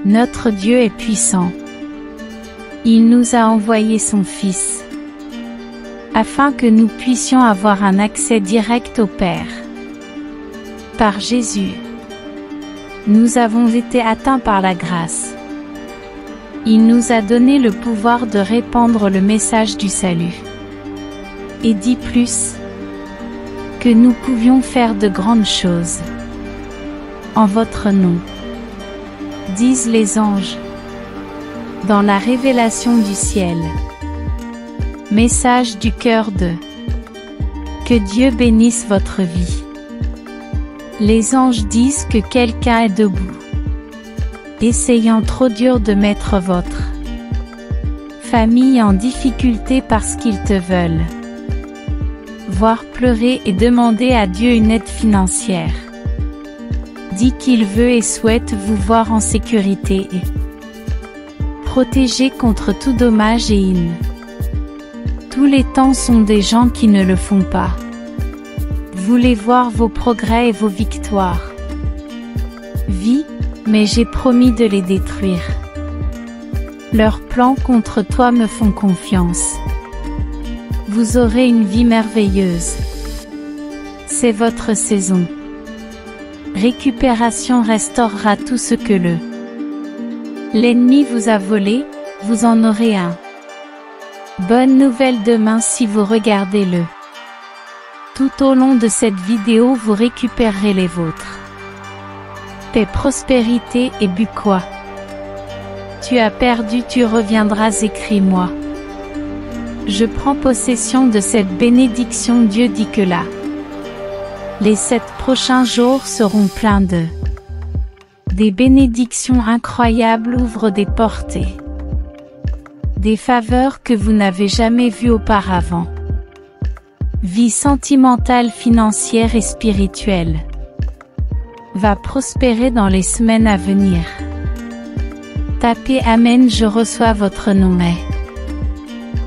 Notre Dieu est puissant. Il nous a envoyé son Fils, afin que nous puissions avoir un accès direct au Père. Par Jésus, nous avons été atteints par la grâce. Il nous a donné le pouvoir de répandre le message du salut. Et dit plus, que nous pouvions faire de grandes choses en votre nom, disent les anges, dans la révélation du ciel. Message du cœur de que Dieu bénisse votre vie. Les anges disent que quelqu'un est debout, essayant trop dur de mettre votre famille en difficulté parce qu'ils te veulent voir pleurer et demander à Dieu une aide financière. Dit qu'il veut et souhaite vous voir en sécurité et protégé contre tout dommage et in. Tous les temps sont des gens qui ne le font pas. Voulez voir vos progrès et vos victoires. Vie, mais j'ai promis de les détruire. Leurs plans contre toi me font confiance. Vous aurez une vie merveilleuse. C'est votre saison. Récupération restaurera tout ce que l'ennemi vous a volé, vous en aurez un. Bonne nouvelle demain si vous regardez le. Tout au long de cette vidéo vous récupérerez les vôtres. Paix, prospérité et but quoi. Tu as perdu, tu reviendras, écris-moi. Je prends possession de cette bénédiction. Dieu dit que là, les 7 prochains jours seront pleins de des bénédictions incroyables, ouvrent des portes et des faveurs que vous n'avez jamais vues auparavant. Vie sentimentale, financière et spirituelle va prospérer dans les semaines à venir. Tapez Amen, je reçois votre nom est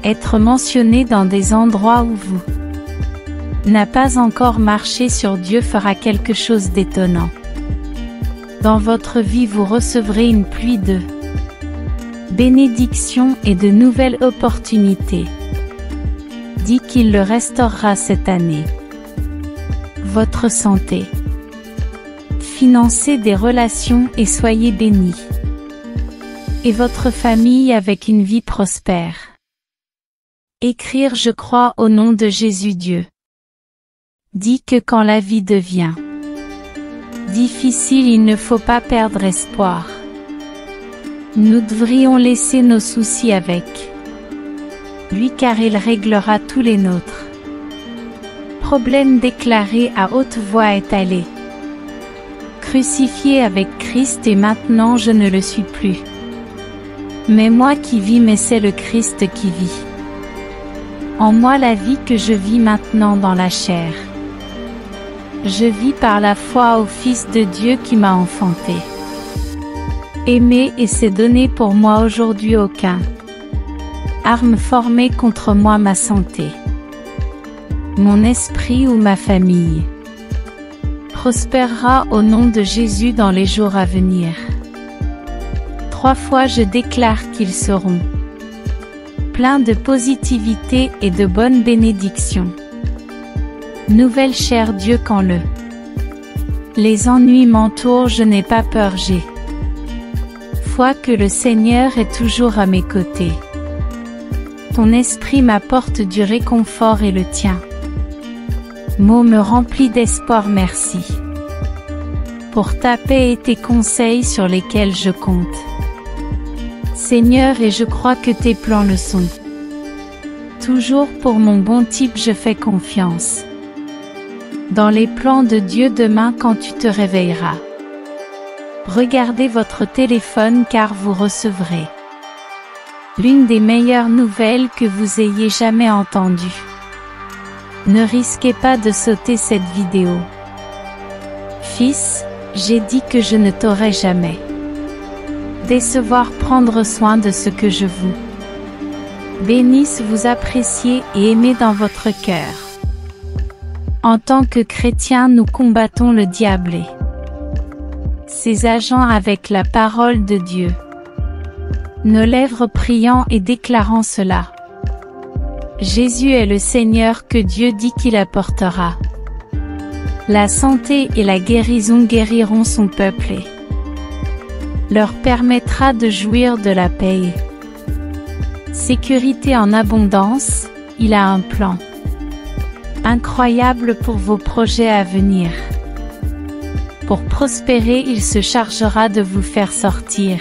être mentionné dans des endroits où vous n'a pas encore marché sur. Dieu fera quelque chose d'étonnant. Dans votre vie vous recevrez une pluie de bénédictions et de nouvelles opportunités. Dit qu'il le restaurera cette année. Votre santé, financez des relations et soyez bénis. Et votre famille avec une vie prospère. Écrire je crois au nom de Jésus. Dieu dit que quand la vie devient difficile, il ne faut pas perdre espoir. Nous devrions laisser nos soucis avec lui car il réglera tous les nôtres. Problème déclaré à haute voix est allé. Crucifié avec Christ et maintenant je ne le suis plus. Mais moi qui vis, mais c'est le Christ qui vit. En moi la vie que je vis maintenant dans la chair. Je vis par la foi au Fils de Dieu qui m'a enfanté. Aimé et c'est donné pour moi aujourd'hui aucun arme formée contre moi, ma santé, mon esprit ou ma famille prospérera au nom de Jésus dans les jours à venir. 3 fois je déclare qu'ils seront pleins de positivité et de bonnes bénédictions. Nouvelle chère Dieu, quand les ennuis m'entourent, je n'ai pas peur, j'ai foi que le Seigneur est toujours à mes côtés. Ton esprit m'apporte du réconfort et le tien mot me remplit d'espoir. Merci pour ta paix et tes conseils sur lesquels je compte. Seigneur, et je crois que tes plans le sont. Toujours pour mon bon type, je fais confiance dans les plans de Dieu. Demain quand tu te réveilleras, regardez votre téléphone car vous recevrez l'une des meilleures nouvelles que vous ayez jamais entendues. Ne risquez pas de sauter cette vidéo. Fils, j'ai dit que je ne t'aurais jamais décevoir. Prendre soin de ce que je vous bénisse, vous appréciez et aimez dans votre cœur. En tant que chrétiens, nous combattons le diable et ses ses agents avec la parole de Dieu. Nos lèvres priant et déclarant cela. Jésus est le Seigneur que Dieu dit qu'il apportera. La santé et la guérison guériront son peuple et leur permettra de jouir de la paix. Sécurité en abondance, il a un plan incroyable pour vos projets à venir. Pour prospérer, il se chargera de vous faire sortir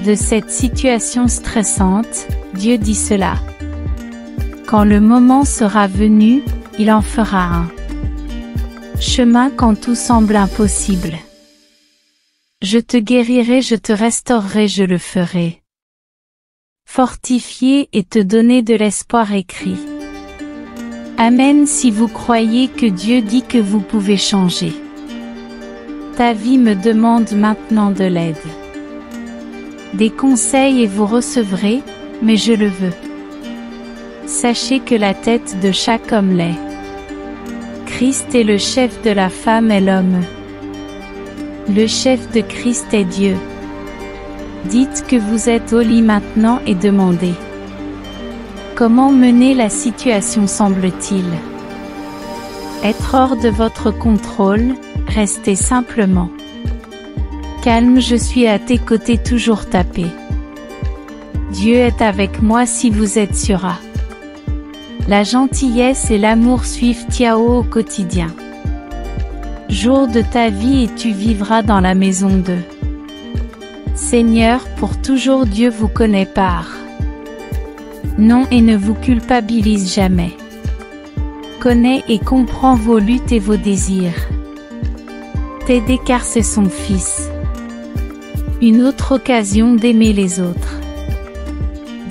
de cette situation stressante, Dieu dit cela. Quand le moment sera venu, il en fera un chemin quand tout semble impossible. Je te guérirai, je te restaurerai, je le ferai. Fortifier et te donner de l'espoir écrit. Amen. Si vous croyez que Dieu dit que vous pouvez changer. Ta vie me demande maintenant de l'aide. Des conseils et vous recevrez, mais je le veux. Sachez que la tête de chaque homme l'est. Christ est le chef de la femme et l'homme. Le chef de Christ est Dieu. Dites que vous êtes au lit maintenant et demandez. Comment mener la situation semble-t-il être hors de votre contrôle? Restez simplement calme, je suis à tes côtés, toujours tapé. Dieu est avec moi si vous êtes sur A. La gentillesse et l'amour suivent Tiao au quotidien. Jour de ta vie et tu vivras dans la maison de Seigneur pour toujours. Dieu vous connaît par nom et ne vous culpabilise jamais. Connaît et comprend vos luttes et vos désirs. T'aider car c'est son Fils. Une autre occasion d'aimer les autres.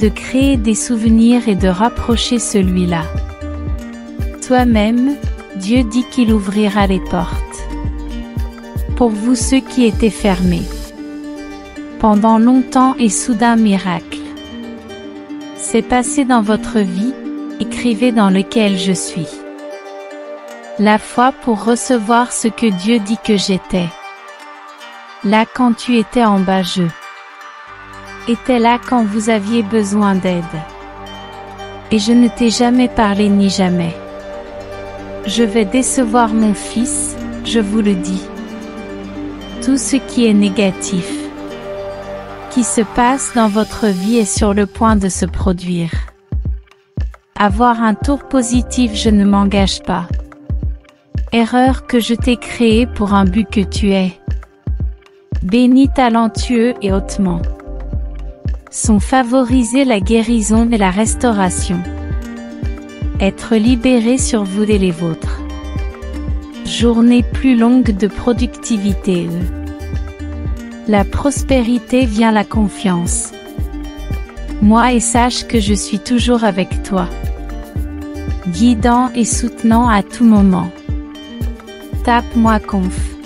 De créer des souvenirs et de rapprocher celui-là. Toi-même, Dieu dit qu'il ouvrira les portes. Pour vous ceux qui étaient fermés. Pendant longtemps et soudain miracle. C'est passé dans votre vie, écrivez dans lequel je suis. La foi pour recevoir ce que Dieu dit que j'étais. Là quand tu étais en bas, je étais là quand vous aviez besoin d'aide. Et je ne t'ai jamais parlé ni jamais. Je vais décevoir mon Fils, je vous le dis. Tout ce qui est négatif, qui se passe dans votre vie est sur le point de se produire. Avoir un tour positif, je ne m'engage pas. Erreur que je t'ai créée pour un but que tu es. Béni, talentueux et hautement. Sont favorisés la guérison et la restauration. Être libéré sur vous et les vôtres. Journée plus longue de productivité. La prospérité vient la confiance. Moi et sache que je suis toujours avec toi. Guidant et soutenant à tout moment. Tape-moi conf.